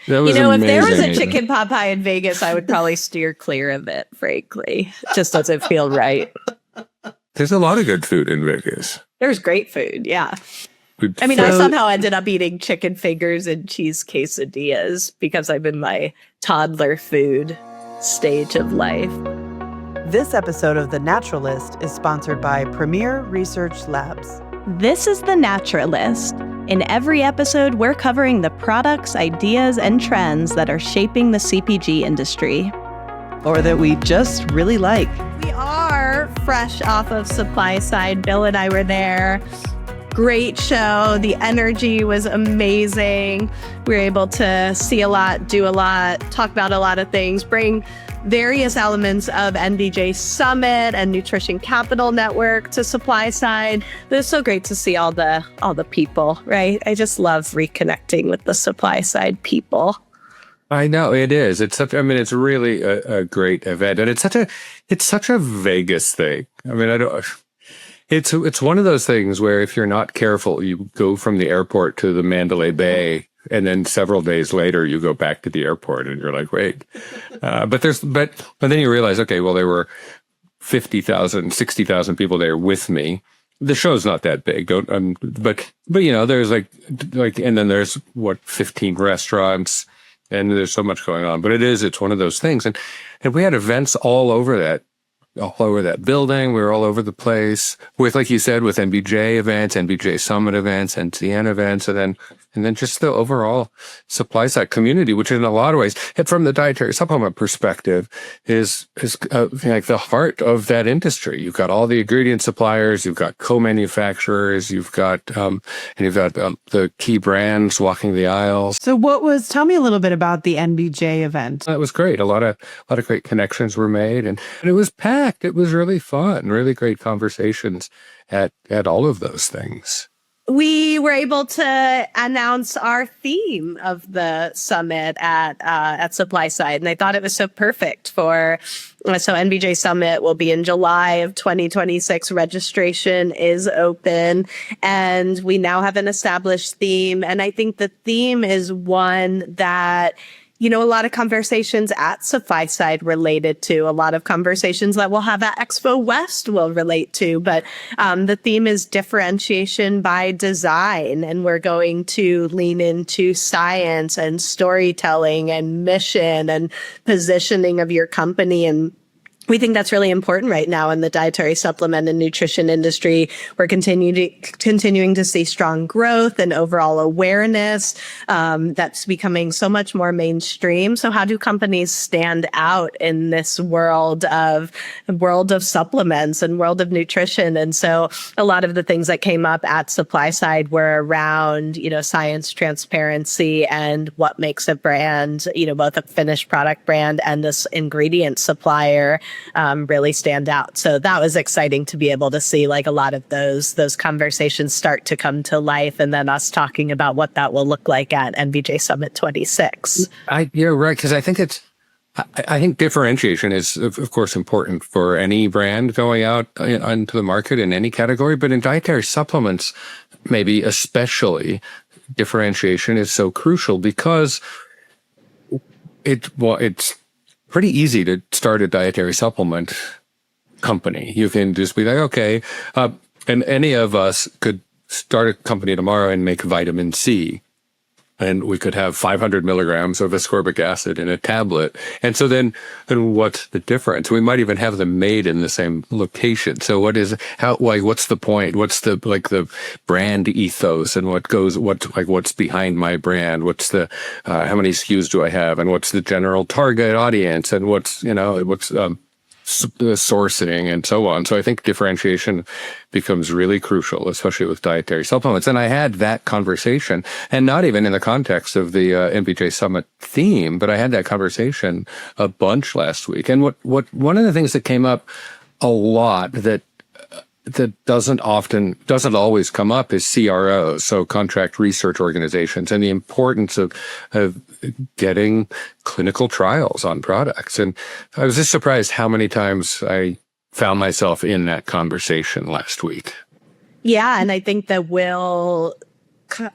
That was If there was a amazing. chicken pot pie in Vegas, I would probably steer clear of it, frankly. Just doesn't feel right. There's a lot of good food in Vegas. There's great food, yeah. Good I mean, food. I somehow ended up eating chicken fingers and cheese quesadillas because I'm in my toddler food stage of life. This episode of The Naturalist is sponsored by Premier Research Labs. This is The Naturalist. In every episode, we're covering the products, ideas, and trends that are shaping the CPG industry. Or that we just really like. We are fresh off of SupplySide. Bill and I were there. Great show. The energy was amazing. We were able to see a lot, do a lot, talk about a lot of things, bring various elements of NBJ Summit and Nutrition Capital Network to SupplySide. It was so great to see all the people, right? I just love reconnecting with the SupplySide people. I know it is. It's really a great event, and it's such a Vegas thing. I mean, it's one of those things where if you're not careful, you go from the airport to the Mandalay Bay, and then several days later you go back to the airport, and you're like, wait. But then you realize, okay, well, there were 50,000, 60,000 people there with me. The show's not that big, but there's like, and then there's 15 restaurants. And there's so much going on, but it's one of those things. And we had events all over that building. We were all over the place with, like you said, with NBJ events, NBJ Summit events, NCN events, and then just the overall SupplySide community, which in a lot of ways, from the dietary supplement perspective, is like the heart of that industry. You've got all the ingredient suppliers, you've got co-manufacturers, you've got the key brands walking the aisles. So tell me a little bit about the NBJ event. It was great. A lot of great connections were made, and it was packed. It was really fun, really great conversations at all of those things. We were able to announce our theme of the summit at SupplySide, and I thought it was so perfect so NBJ Summit will be in July of 2026. Registration is open, and we now have an established theme. And I think the theme is one that a lot of conversations at SupplySide related to, a lot of conversations that we'll have at Expo West will relate to. But the theme is differentiation by design. And we're going to lean into science and storytelling and mission and positioning of your company. And we think that's really important right now in the dietary supplement and nutrition industry. We're continuing to see strong growth and overall awareness that's becoming so much more mainstream. So how do companies stand out in this world of supplements and world of nutrition? And so a lot of the things that came up at SupplySide were around, science, transparency, and what makes a brand, both a finished product brand and this ingredient supplier really stand out. So that was exciting to be able to see like a lot of those conversations start to come to life, and then us talking about what that will look like at NBJ Summit 26. You're right, because I think differentiation is, of course, important for any brand going out onto the market in any category, but in dietary supplements, maybe especially, differentiation is so crucial because it's pretty easy to start a dietary supplement company. You can just be like, okay, and any of us could start a company tomorrow and make vitamin C. And we could have 500 milligrams of ascorbic acid in a tablet. And so then what's the difference? We might even have them made in the same location. So what's the point? What's the brand ethos, and what's behind my brand? What's how many SKUs do I have? And what's the general target audience? And what's sourcing and so on. So I think differentiation becomes really crucial, especially with dietary supplements. And I had that conversation, and not even in the context of the NBJ Summit theme, but I had that conversation a bunch last week. And what one of the things that came up a lot that doesn't always come up is CROs, so contract research organizations, and the importance of getting clinical trials on products. And I was just surprised how many times I found myself in that conversation last week. Yeah, and I think that we'll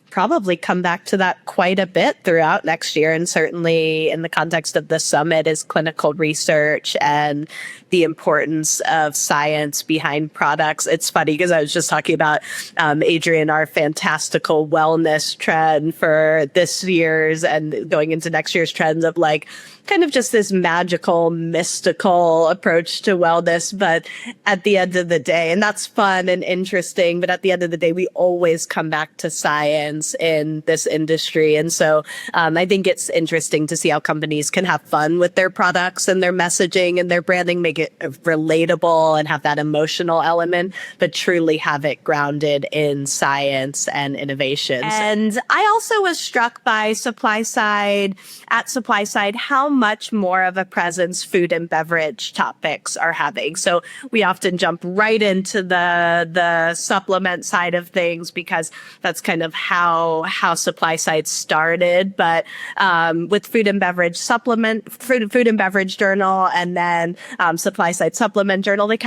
probably come back to that quite a bit throughout next year. And certainly in the context of the summit is clinical research and the importance of science behind products. It's funny because I was just talking about, Adrienne, our fantastical wellness trend for this year's and going into next year's trends of like, kind of just this magical, mystical approach to wellness. But at the end of the day, and that's fun and interesting, but at the end of the day, we always come back to science in this industry. And so I think it's interesting to see how companies can have fun with their products and their messaging and their branding, make it relatable and have that emotional element, but truly have it grounded in science and innovation. And I also was struck by SupplySide, how much more of a presence food and beverage topics are having. So we often jump right into the supplement side of things because that's kind of how SupplySide started. But with food and beverage journal and then SupplySide supplement journal, they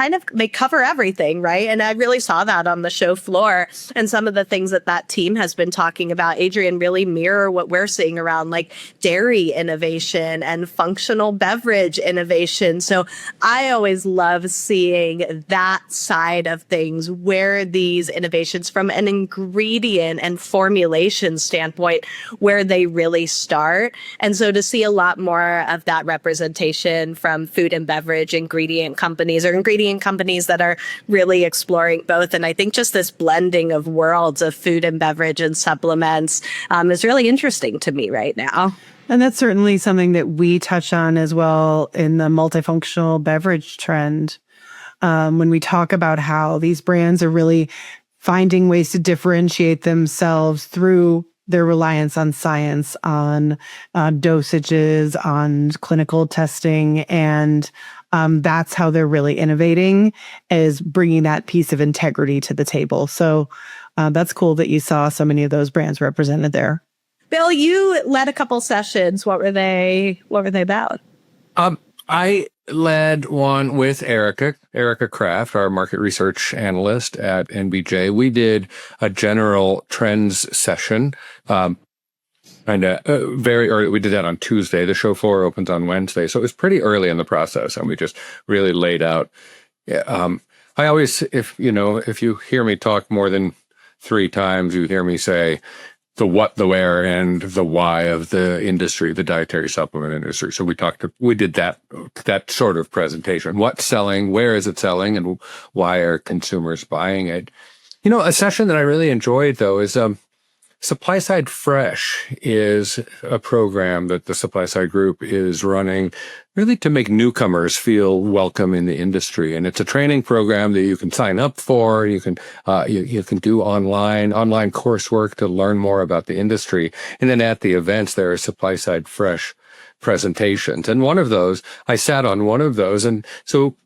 cover everything, right? And I really saw that on the show floor. And some of the things that team has been talking about, Adrienne, really mirror what we're seeing around like dairy innovation and functional beverage innovation. So I always love seeing that side of things where these innovations from an ingredient and formulation standpoint, where they really start. And so to see a lot more of that representation from food and beverage ingredient companies that are really exploring both. And I think just this blending of worlds of food and beverage and supplements is really interesting to me right now. And that's certainly something that we touch on as well in the multifunctional beverage trend. When we talk about how these brands are really finding ways to differentiate themselves through their reliance on science, on dosages, on clinical testing. And that's how they're really innovating, is bringing that piece of integrity to the table. So that's cool that you saw so many of those brands represented there. Bill, you led a couple sessions. What were they about? I led one with Erika Kraft, our market research analyst at NBJ. We did a general trends session, very early. We did that on Tuesday. The show floor opens on Wednesday. So it was pretty early in the process. And we just really laid out. I always, if you hear me talk more than 3 times, you hear me say the what, the where, and the why of the industry, the dietary supplement industry. So we did that sort of presentation. What's selling, where is it selling, and why are consumers buying it? A session that I really enjoyed, though, is SupplySide Fresh is a program that the SupplySide Group is running really to make newcomers feel welcome in the industry. And it's a training program that you can sign up for. You can do online coursework to learn more about the industry. And then at the events, there are SupplySide Fresh presentations. And one of those, I sat on one of those. And so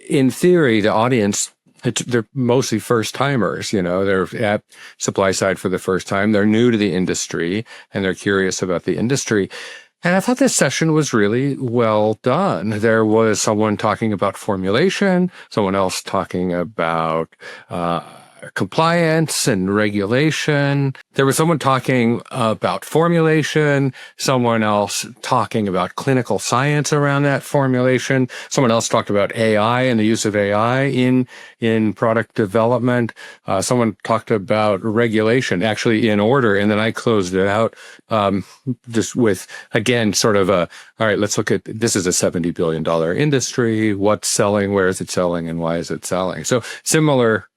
in theory, the audience, they're mostly first timers, they're at SupplySide for the first time. They're new to the industry and they're curious about the industry. And I thought this session was really well done. There was someone talking about formulation, someone else talking about compliance and regulation. There was someone talking about formulation, someone else talking about clinical science around that formulation. Someone else talked about AI and the use of AI in product development. Someone talked about regulation, actually in order. And then I closed it out just with, again, sort of all right, let's look at, this is a $70 billion industry. What's selling? Where is it selling? And why is it selling? So similar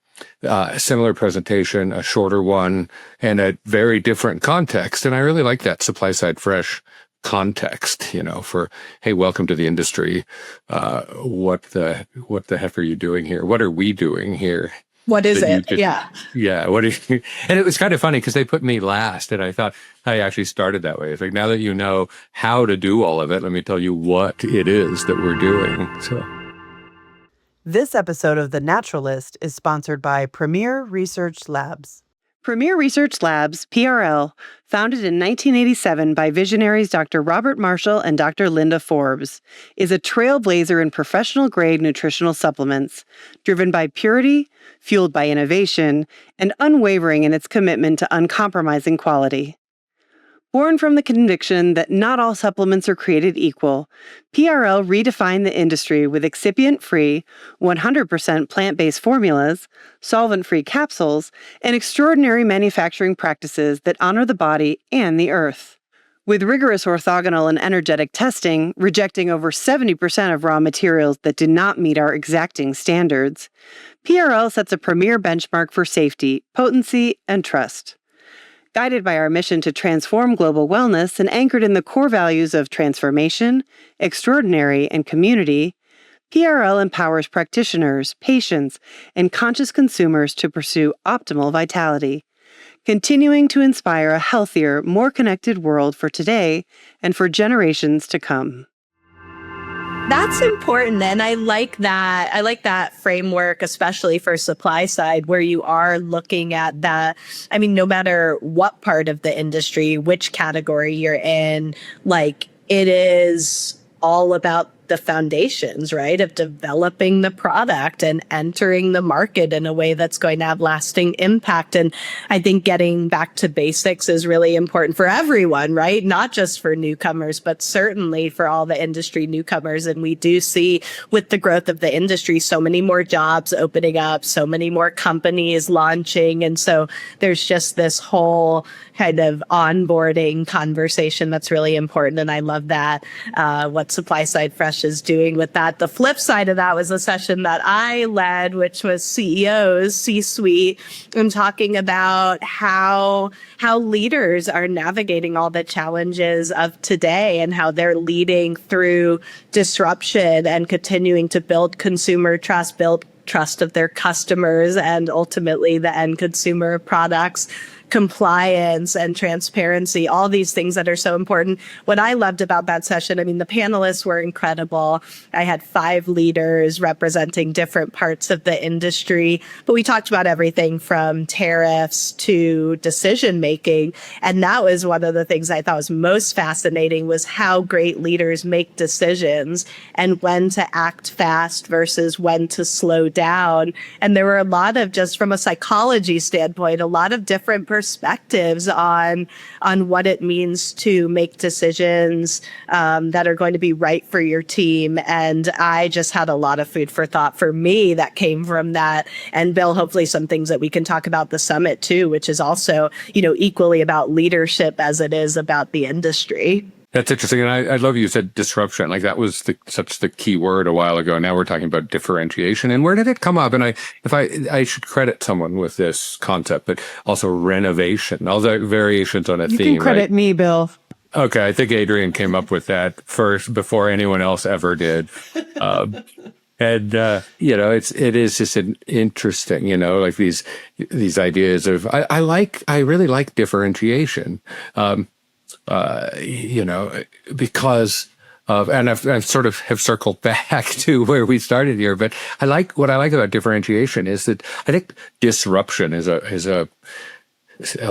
presentation, a shorter one, and a very different context. And I really like that SupplySide Fresh context, for, hey, welcome to the industry. What the heck are you doing here? What are we doing here? What is it? Yeah. What are you? And it was kind of funny because they put me last, and I thought I actually started that way. It's like, now that you know how to do all of it, let me tell you what it is that we're doing. So. This episode of The Naturalist is sponsored by Premier Research Labs. Premier Research Labs, PRL, founded in 1987 by visionaries Dr. Robert Marshall and Dr. Linda Forbes, is a trailblazer in professional-grade nutritional supplements, driven by purity, fueled by innovation, and unwavering in its commitment to uncompromising quality. Born from the conviction that not all supplements are created equal, PRL redefined the industry with excipient-free, 100% plant-based formulas, solvent-free capsules, and extraordinary manufacturing practices that honor the body and the earth. With rigorous orthogonal and energetic testing, rejecting over 70% of raw materials that did not meet our exacting standards, PRL sets a premier benchmark for safety, potency, and trust. Guided by our mission to transform global wellness and anchored in the core values of transformation, extraordinary, and community, PRL empowers practitioners, patients, and conscious consumers to pursue optimal vitality, continuing to inspire a healthier, more connected world for today and for generations to come. That's important. And I like that. I like that framework, especially for supply side, where you are looking at that. I mean, no matter what part of the industry, which category you're in, like it is all about the foundations, right? Of developing the product and entering the market in a way that's going to have lasting impact. And I think getting back to basics is really important for everyone, right? Not just for newcomers, but certainly for all the industry newcomers. And we do see with the growth of the industry, so many more jobs opening up, so many more companies launching. And so there's just this whole kind of onboarding conversation that's really important. And I love that, what SupplySide Fresh is doing with that. The flip side of that was a session that I led, which was CEOs, C-suite, and talking about how leaders are navigating all the challenges of today and how they're leading through disruption and continuing to build consumer trust, build trust of their customers, and ultimately the end consumer of products, compliance and transparency, all these things that are so important. What I loved about that session, I mean, the panelists were incredible. I had 5 leaders representing different parts of the industry, but we talked about everything from tariffs to decision making. And that was one of the things I thought was most fascinating, was how great leaders make decisions and when to act fast versus when to slow down. And there were a lot of, just from a psychology standpoint, a lot of different perspectives on what it means to make decisions that are going to be right for your team. And I just had a lot of food for thought for me that came from that. And Bill, hopefully some things that we can talk about the summit too, which is also, equally about leadership as it is about the industry. That's interesting. And I love you said disruption. Like that was such the key word a while ago. Now we're talking about differentiation. And where did it come up? And I should credit someone with this concept, but also renovation, all the variations on a theme. You can credit me, Bill. Okay. I think Adrienne came up with that first before anyone else ever did. And, it is just an interesting, like these ideas of, I really like differentiation. Because of, and I've sort of have circled back to where we started here, but what I like about differentiation is that I think disruption is a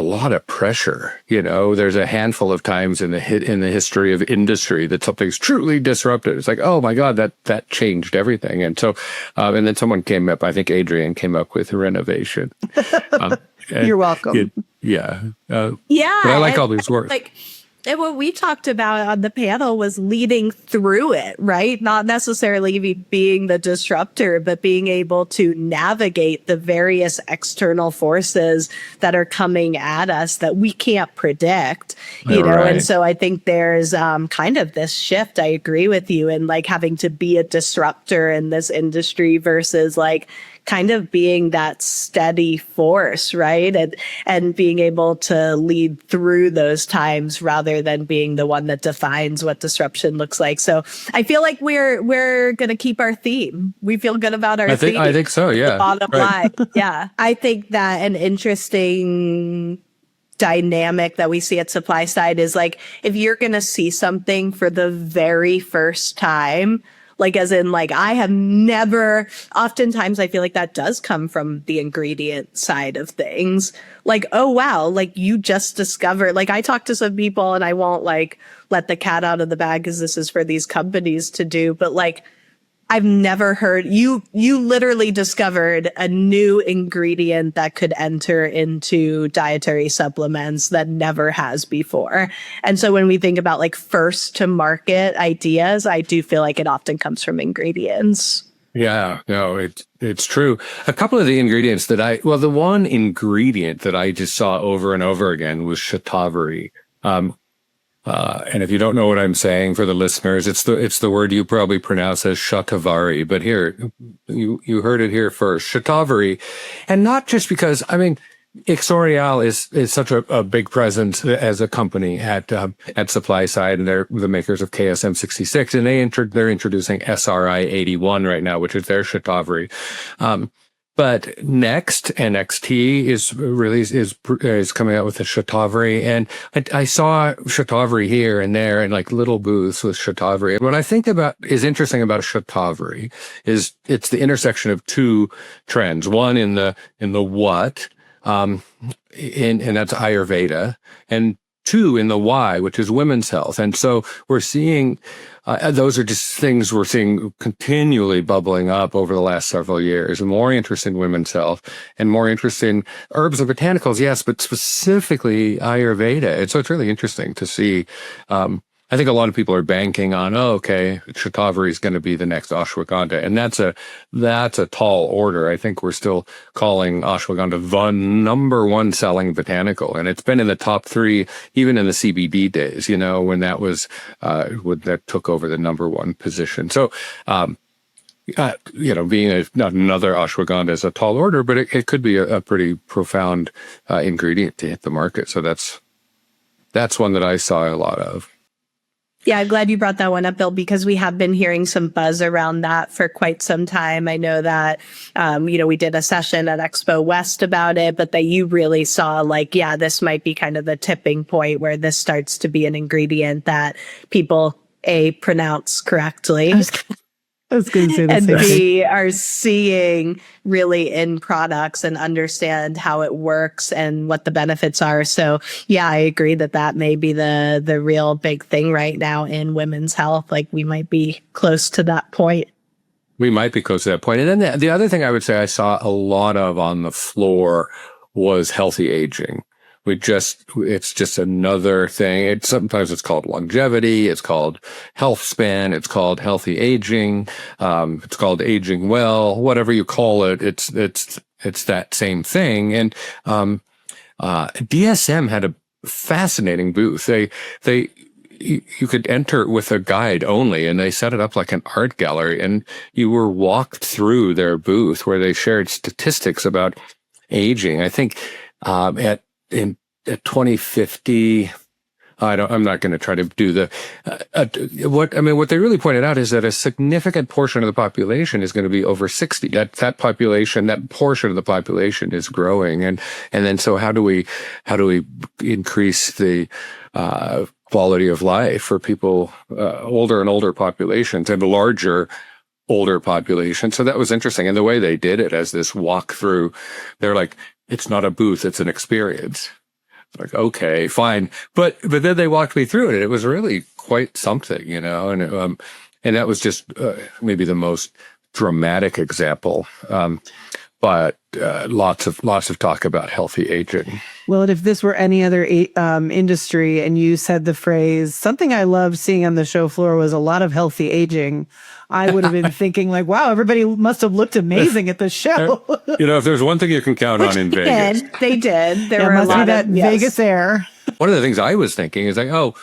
lot of pressure. There's a handful of times in the history of industry that something's truly disrupted. It's like, oh my God, that changed everything. And so, and then someone came up, I think Adrienne came up with renovation. You're welcome. Yeah. But I like all these words. And what we talked about on the panel was leading through it, right? Not necessarily being the disruptor, but being able to navigate the various external forces that are coming at us that we can't predict, you know? Right. And so I think there's kind of this shift. I agree with you in like having to be a disruptor in this industry versus like kind of being that steady force, right? And being able to lead through those times rather than being the one that defines what disruption looks like. So I feel like we're going to keep our theme. We feel good about our theme. I think so, yeah. The bottom line. Yeah. I think that an interesting dynamic that we see at SupplySide is like, if you're going to see something for the very first time, Like, as in, like, I have never, oftentimes I feel like that does come from the ingredient side of things. Like, oh, wow, like you just discovered, like I talk to some people and I won't like let the cat out of the bag because this is for these companies to do. But like, I've never heard you literally discovered a new ingredient that could enter into dietary supplements that never has before. And so when we think about like first to market ideas, I do feel like it often comes from ingredients. Yeah, no, it's true. A couple of the ingredients that the one ingredient that I just saw over and over again was Shatavari. And if you don't know what I'm saying for the listeners, it's the word you probably pronounce as Shatavari, but here, you heard it here first, Shatavari. And not just because, I mean, Ixorial is such a big presence as a company at SupplySide, and they're the makers of KSM 66, and they're introducing SRI 81 right now, which is their Shatavari. But Next, NXT is coming out with a Shatavari, and I saw Shatavari here and there in like little booths with Shatavari. What I think is interesting about Shatavari is it's the intersection of two trends. One in the what, and that's Ayurveda, and two in the why, which is women's health. And so we're seeing, those are just things we're seeing continually bubbling up over the last several years. More interest in women's health and more interest in herbs and botanicals, yes, but specifically Ayurveda. And so it's really interesting to see. I think a lot of people are banking on, Shatavari is going to be the next ashwagandha. And that's a tall order. I think we're still calling ashwagandha the number one selling botanical. And it's been in the top 3, even in the CBD days, when that was, that took over the number 1 position. So, being not another ashwagandha is a tall order, but it could be a pretty profound ingredient to hit the market. So that's one that I saw a lot of. Yeah, I'm glad you brought that one up, Bill, because we have been hearing some buzz around that for quite some time. I know that, we did a session at Expo West about it, but that you really saw this might be kind of the tipping point where this starts to be an ingredient that people, A, pronounce correctly. I was going to say the and same thing. B, are seeing really in products and understand how it works and what the benefits are. So yeah, I agree that may be the real big thing right now in women's health. Like we might be close to that point. We might be close to that point. And then the other thing I would say I saw a lot of on the floor was healthy aging. It's just another thing. Sometimes it's called longevity. It's called health span. It's called healthy aging. It's called aging well, whatever you call it. It's that same thing. And, DSM had a fascinating booth. You could enter with a guide only, and they set it up like an art gallery, and you were walked through their booth where they shared statistics about aging. I think, in 2050, I'm not going to try to do what they really pointed out is that a significant portion of the population is going to be over 60. That portion of the population is growing. And then so how do we increase the, quality of life for people, older and older populations and larger older population. So that was interesting. And the way they did it as this walkthrough, they're like, it's not a booth, it's an experience. Like, okay, fine. But then they walked me through it, and it was really quite something, and that was just maybe the most dramatic example. But lots of talk about healthy aging. Well, if this were any other industry and you said the phrase, something I loved seeing on the show floor was a lot of healthy aging, I would have been thinking like, wow, everybody must have looked amazing at the show. If there's one thing you can count on in Vegas. They did. There were must a lot be that of Vegas air. One of the things I was thinking is like, oh,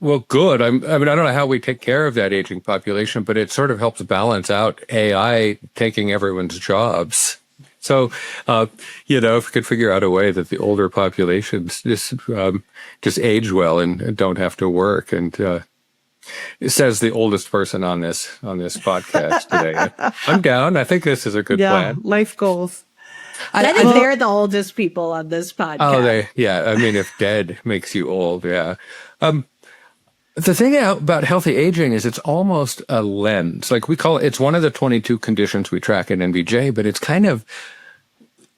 well, good. I don't know how we take care of that aging population, but it sort of helps balance out AI taking everyone's jobs. So, if we could figure out a way that the older populations just age well and don't have to work, and it says the oldest person on this podcast today. I'm down. I think this is a good plan. Life goals. I think they're the oldest people on this podcast. Oh, if dead makes you old, yeah. The thing about healthy aging is it's almost a lens. Like we call it, it's one of the 22 conditions we track at NBJ, but it's kind of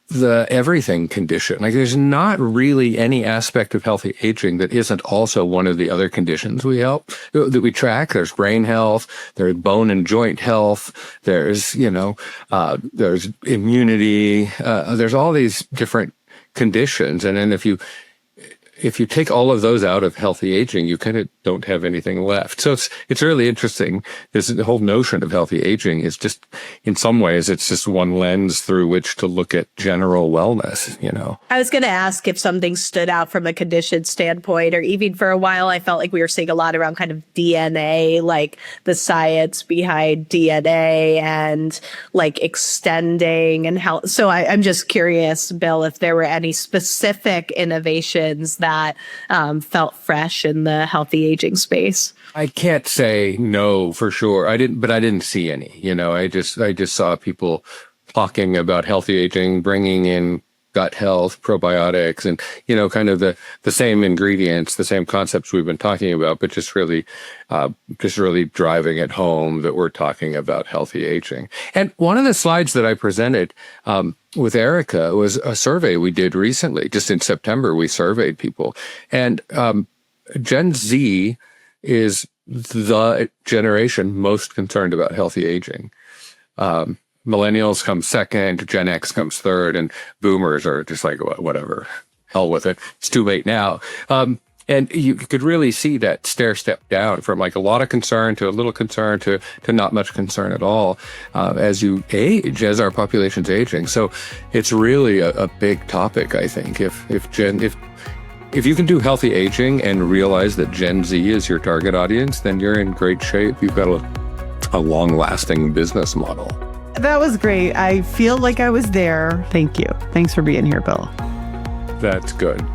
the everything condition. Like there's not really any aspect of healthy aging that isn't also one of the other conditions that we track. There's brain health, there's bone and joint health, there's, there's immunity, there's all these different conditions. And then if you take all of those out of healthy aging, you kind of don't have anything left. So it's really interesting. The whole notion of healthy aging is just, in some ways, it's just one lens through which to look at general wellness, I was going to ask if something stood out from a condition standpoint, or even for a while, I felt like we were seeing a lot around kind of DNA, like the science behind DNA and like extending and health. So I'm just curious, Bill, if there were any specific innovations that felt fresh in the healthy aging space. I can't say no for sure. I didn't see any. I just saw people talking about healthy aging, bringing in gut health, probiotics, and kind of the same ingredients, the same concepts we've been talking about, but just really driving it home that we're talking about healthy aging. And one of the slides that I presented with Erika was a survey we did recently. Just in September, we surveyed people, and Gen Z is the generation most concerned about healthy aging. Millennials come second, Gen X comes third, and boomers are just like, whatever, hell with it. It's too late now. And you could really see that stair step down from like a lot of concern to a little concern to not much concern at all as you age, as our population's aging. So it's really a big topic, I think. If you can do healthy aging and realize that Gen Z is your target audience, then you're in great shape. You've got a long-lasting business model. That was great. I feel like I was there. Thank you. Thanks for being here, Bill. That's good.